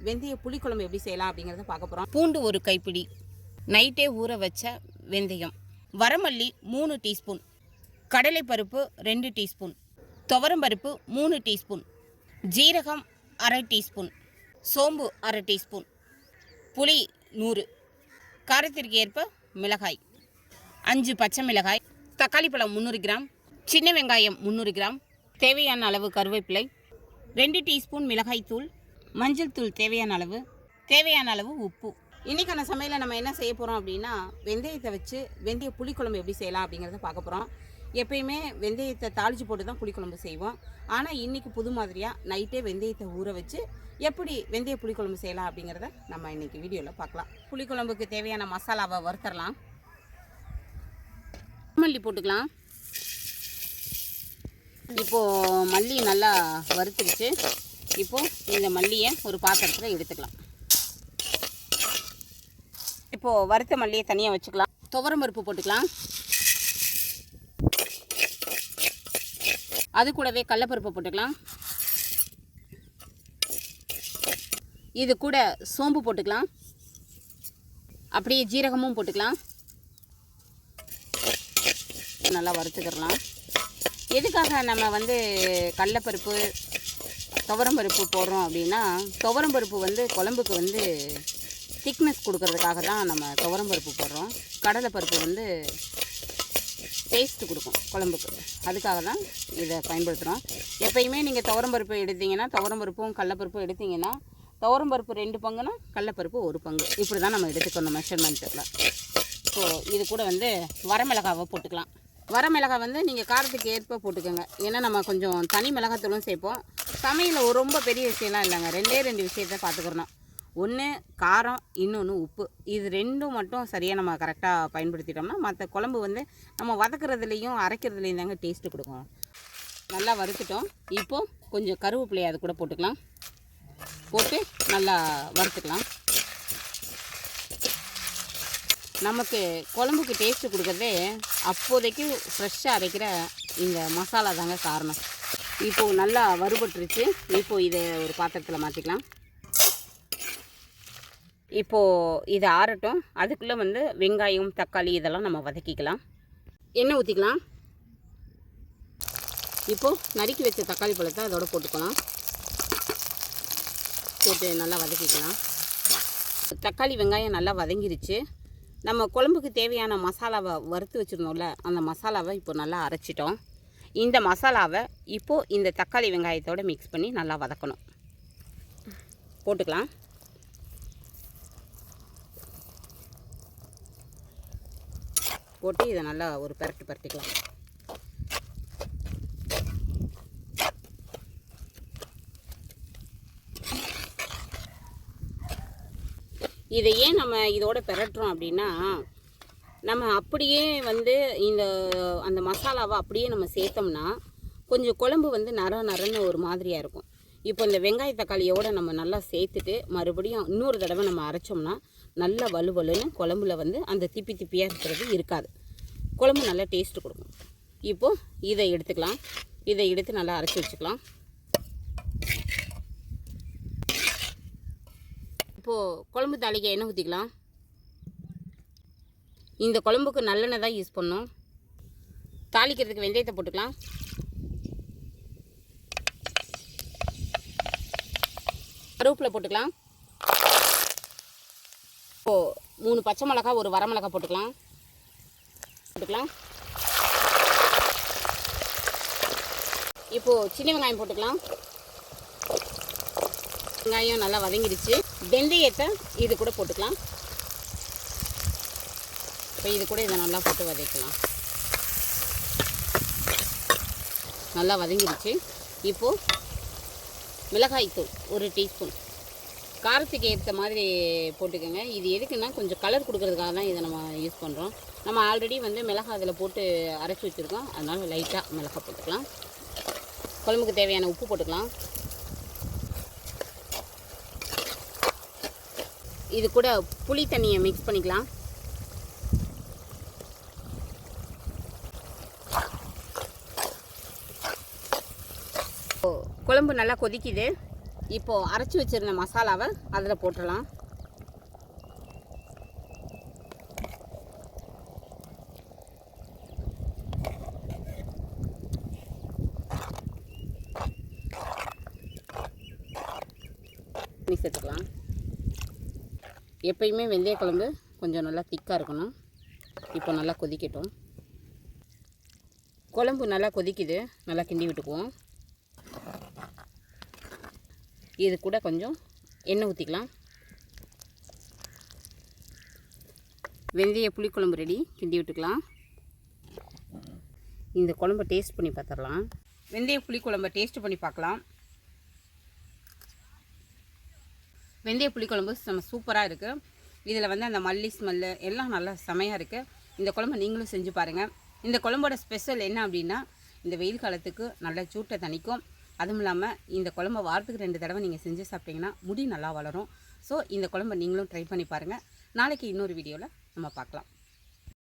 வெந்தய புளிக்குழம்பு எப்படி செய்யலாம் அப்படிங்கிறத பார்க்க போகிறோம். பூண்டு ஒரு கைப்பிடி, நைட்டே ஊற வச்ச வெந்தயம், வரமல்லி 3 டீஸ்பூன், கடலைப்பருப்பு 2 டீஸ்பூன், துவரம்பருப்பு 3 டீஸ்பூன், ஜீரகம் அரை டீஸ்பூன், சோம்பு அரை டீஸ்பூன், புளி 100, காரத்திற்கு ஏற்ப மிளகாய் 5 பச்சை மிளகாய், தக்காளி பழம் 300 கிராம், சின்ன வெங்காயம் 300 கிராம், தேவையான அளவு கருவேப்பிலை, 2 டீஸ்பூன் மிளகாய் தூள், மஞ்சள் தூள் தேவையான அளவு உப்பு. இன்றைக்கான சமையலை நம்ம என்ன செய்ய போகிறோம் அப்படின்னா, வெந்தயத்தை வச்சு வெந்தய புளிக்குழம்பு எப்படி செய்யலாம் அப்படிங்கிறத பார்க்க போகிறோம். எப்பயுமே வெந்தயத்தை தாளித்து போட்டு தான் புளிக்குழம்பு செய்வோம். ஆனால் இன்றைக்கி புது மாதிரியாக நைட்டே வெந்தயத்தை ஊற வச்சு எப்படி வெந்தய புளிக்குழம்பு செய்யலாம் அப்படிங்கிறத நம்ம இன்றைக்கி வீடியோவில் பார்க்கலாம். புளிக்குழம்புக்கு தேவையான மசாலாவை வறுத்தரலாம். மல்லி போட்டுக்கலாம். இப்போது மல்லி நல்லா வறுத்துருச்சு. இப்போது இந்த மல்லியை ஒரு பாத்திரத்தில் எடுத்துக்கலாம். இப்போது வறுத்த மல்லியை தனியாக வச்சுக்கலாம். துவரம்பருப்பு போட்டுக்கலாம். அது கூடவே கடலைப்பருப்பு போட்டுக்கலாம். இது கூட சோம்பு போட்டுக்கலாம். அப்படியே ஜீரகமும் போட்டுக்கலாம். நல்லா வறுத்துக்கிடலாம். எதுக்காக நம்ம கடலைப்பருப்பு துவரம்பருப்பு போடுறோம் அப்படின்னா, துவரம்பருப்பு குழம்புக்கு திக்னஸ் கொடுக்கறதுக்காக தான் நம்ம துவரம்பருப்பு போடுறோம். கடலைப்பருப்பு டேஸ்ட்டு கொடுக்கும் குழம்புக்கு. அதுக்காக தான் இதை பயன்படுத்துகிறோம். எப்பயுமே நீங்கள் துவரம்பருப்பு எடுத்தீங்கன்னா, துவரம்பருப்பும் கடலைப்பருப்பும் எடுத்திங்கன்னா, துவரம்பருப்பு 2 பங்குனா கடலைப்பருப்பு 1 பங்கு, இப்படி தான் நம்ம எடுத்துக்கணும் மெஷர்மெண்ட்டில். ஸோ இது கூட வரமிளகாவை போட்டுக்கலாம். வரமிளகாய் நீங்கள் காரத்துக்கு ஏற்ப போட்டுக்கோங்க. ஏன்னா நம்ம கொஞ்சம் தனி மிளகாத்தூளும் சேர்ப்போம். சமையலில் ரொம்ப பெரிய விஷயம்லாம் இல்லைங்க. 2 விஷயத்தை பார்த்துக்கிறணும். ஒன்று காரம், இன்னொன்று உப்பு. இது 2 மட்டும் சரியாக நம்ம கரெக்டாக பயன்படுத்திட்டோம்னா மற்ற குழம்பு நம்ம வதக்கிறதுலேயும் அரைக்கிறதுலேயும் தாங்க டேஸ்ட்டு கொடுக்கும். நல்லா வறுத்துட்டோம். இப்போது கொஞ்சம் கருவேப்பிலையை அது கூட போட்டுக்கலாம். போட்டு நல்லா வறுத்துக்கலாம். நமக்கு குழம்புக்கு டேஸ்ட்டு கொடுக்குறதே அப்போதைக்கு ஃப்ரெஷ்ஷாக அரைக்கிற இந்த மசாலா தாங்க காரணம். இப்போது நல்லா வறுபட்டுருச்சு. இப்போது இதை ஒரு பாத்திரத்தில் மாற்றிக்கலாம். இப்போது இது ஆறட்டும். அதுக்குள்ளே வெங்காயம், தக்காளி இதெல்லாம் நம்ம வதக்கிக்கலாம். எண்ணெய் ஊற்றிக்கலாம். இப்போது நறுக்கி வச்ச தக்காளி பழத்தை அதோடு போட்டுக்கலாம். போட்டு நல்லா வதக்கிக்கலாம். தக்காளி வெங்காயம் நல்லா வதங்கிருச்சு. நம்ம குழம்புக்கு தேவையான மசாலாவை வறுத்து வச்சுருந்தோம்ல, அந்த மசாலாவை இப்போ நல்லா அரைச்சிட்டோம். இந்த மசாலாவை இப்போது இந்த தக்காளி வெங்காயத்தோடு மிக்ஸ் பண்ணி நல்லா வதக்கணும். போட்டுக்கலாம். போட்டு இதை நல்லா ஒரு பரட்டிக்கலாம். இதை ஏன் நம்ம இதோட பெரட்டுறோம் அப்படின்னா, நம்ம அப்படியே அந்த மசாலாவை அப்படியே நம்ம சேர்த்தோம்னா கொஞ்சம் குழம்பு நரன்னு ஒரு மாதிரியாக இருக்கும். இப்போ இந்த வெங்காய தக்காளியோடு நம்ம நல்லா சேர்த்துட்டு மறுபடியும் இன்னொரு தடவை நம்ம அரைச்சோம்னா நல்லா வலுவலுன்னு குழம்புல அந்த திப்பியாக இருக்கிறது இருக்காது. குழம்பு நல்லா டேஸ்ட்டு கொடுக்கும். இப்போது இதை எடுத்துக்கலாம். இதை எடுத்து நல்லா அரைச்சி வச்சுக்கலாம். இப்போது குழம்பு தாளிக்க எண்ணெய் ஊற்றிக்கலாம். இந்த குழம்புக்கு நல்லெண்ணெய் தான் யூஸ் பண்ணோம். தாளிக்கிறதுக்கு வெந்தயத்தை போட்டுக்கலாம். கருவேப்பிலை போட்டுக்கலாம். இப்போது 3 பச்சை மிளகாய், 1 வரமிளகாய் போட்டுக்கலாம். இப்போது சின்ன வெங்காயம் போட்டுக்கலாம். வெங்காயம் நல்லா வதங்கிடுச்சு. வெந்தயத்தை இது கூட போட்டுக்கலாம். இப்போ இது கூட இதை நல்லா போட்டு வதக்கலாம். நல்லா வதங்கிடுச்சு. இப்போது மிளகாய்த்தூள் 1 டீஸ்பூன், காரத்துக்கு ஏற்ற மாதிரி போட்டுக்கோங்க. இது எதுக்குன்னா கொஞ்சம் கலர் கொடுக்கறதுக்காக தான் இதை நம்ம யூஸ் பண்ணுறோம். நம்ம ஆல்ரெடி மிளகாய் அதில் போட்டு அரைச்சி வச்சுருக்கோம். அதனால் லைட்டாக மிளகாய் போட்டுக்கலாம். குழம்புக்கு தேவையான உப்பு போட்டுக்கலாம். இது கூட புளி தண்ணியை மிக்ஸ் பண்ணிக்கலாம். குழம்பு நல்லா கொதிக்குது. இப்போது அரைச்சி வச்சுருந்த மசாலாவை அதில் போட்டுடலாம். சேர்த்துக்கலாம். எப்பயுமே வெந்தய குழம்பு கொஞ்சம் நல்லா திக்காக இருக்கணும். இப்போ நல்லா கொதிக்கட்டும். குழம்பு நல்லா கொதிக்குது, நல்லா கிண்டி விட்டுக்குவோம். இது கூட கொஞ்சம் எண்ணெய் ஊற்றிக்கலாம். வெந்தய புளிக்குழம்பு ரெடி, கிண்டி விட்டுக்கலாம். இந்த குழம்பை டேஸ்ட் பண்ணி பார்த்துடலாம். வெந்தய புளிக்குழம்பை டேஸ்ட் பண்ணி பார்க்கலாம். வெந்தய புளிக்குழம்பு நம்ம சூப்பராக இருக்குது. இதில் வந்து அந்த மல்லி ஸ்மெல்லு எல்லாம் நல்லா செமையாக இருக்குது. இந்த குழம்பு நீங்களும் செஞ்சு பாருங்கள். இந்த குழம்போட ஸ்பெஷல் என்ன அப்படின்னா, இந்த வெயில் காலத்துக்கு நல்ல சூட்டை தணிக்கும். அதுவும் இல்லாமல் இந்த குழம்பை வாரத்துக்கு 2 தடவை நீங்கள் செஞ்சு சாப்பிட்டிங்கன்னா முடி நல்லா வளரும். ஸோ இந்த குழம்பை நீங்களும் ட்ரை பண்ணி பாருங்கள். நாளைக்கு இன்னொரு வீடியோவில் நம்ம பார்க்கலாம்.